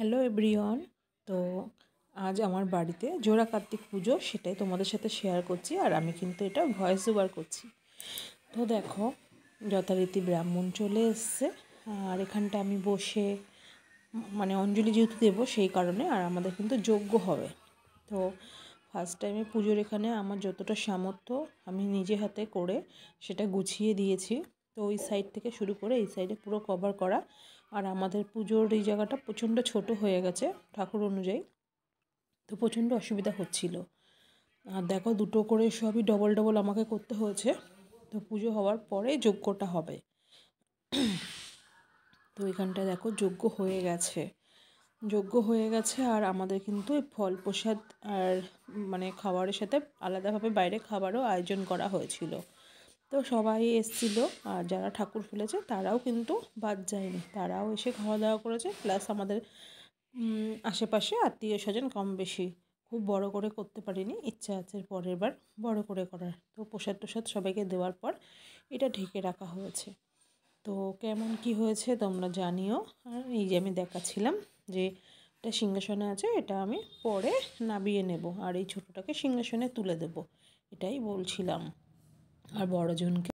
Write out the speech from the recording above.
Hello everyone. তো আজ আমার বাড়িতে জোড়া কার্তিক পুজো, সেটাই তোমাদের সাথে শেয়ার করছি। আর আমি কিন্তু এটা ভয়েস ওভার করছি। তো দেখো, যথারীতি ব্রাহ্মণ চলে এসছে। আর এখানটা আমি বসে মানে অঞ্জলি যেহেতু দেবো সেই কারণে, আর আমাদের কিন্তু যজ্ঞ হবে। তো ফার্স্ট টাইমে পুজোর এখানে আমার যতটা সামর্থ্য আমি নিজে হাতে করে সেটা গুছিয়ে দিয়েছি। তো ওই সাইড থেকে শুরু করে এই সাইডে পুরো কভার করা। আর আমাদের পুজোর এই জায়গাটা প্রচণ্ড ছোট হয়ে গেছে ঠাকুর অনুযায়ী, তো প্রচণ্ড অসুবিধা হচ্ছিল। আর দেখো, দুটো করে সবই ডবল ডবল আমাকে করতে হয়েছে। তো পুজো হওয়ার পরে যজ্ঞটা হবে। তো এখানটায় দেখো যজ্ঞ হয়ে গেছে। আর আমাদের কিন্তু এই ফল প্রসাদ আর মানে খাবারের সাথে আলাদাভাবে বাইরে খাবারও আয়োজন করা হয়েছিল। তো সবাই এসেছিল, আর যারা ঠাকুর ফেলেছে তারাও কিন্তু বাদ যায়নি, তারাও এসে খাওয়া দাওয়া করেছে। প্লাস আমাদের আশেপাশে আত্মীয় স্বজন কম বেশি, খুব বড় করে করতে পারিনি, ইচ্ছা আছে পরের বার বড় করে করার। তো প্রসাদ টোসাদ সবাইকে দেওয়ার পর এটা ঢেকে রাখা হয়েছে। তো কেমন কি হয়েছে তোমরা জানিও। আর এই যে আমি দেখাচ্ছিলাম যে এটা সিংহাসনে আছে, এটা আমি পরে নামিয়ে নেব, আর এই ছোটোটাকে সিংহাসনে তুলে দেব, এটাই বলছিলাম। আর বড়জনকে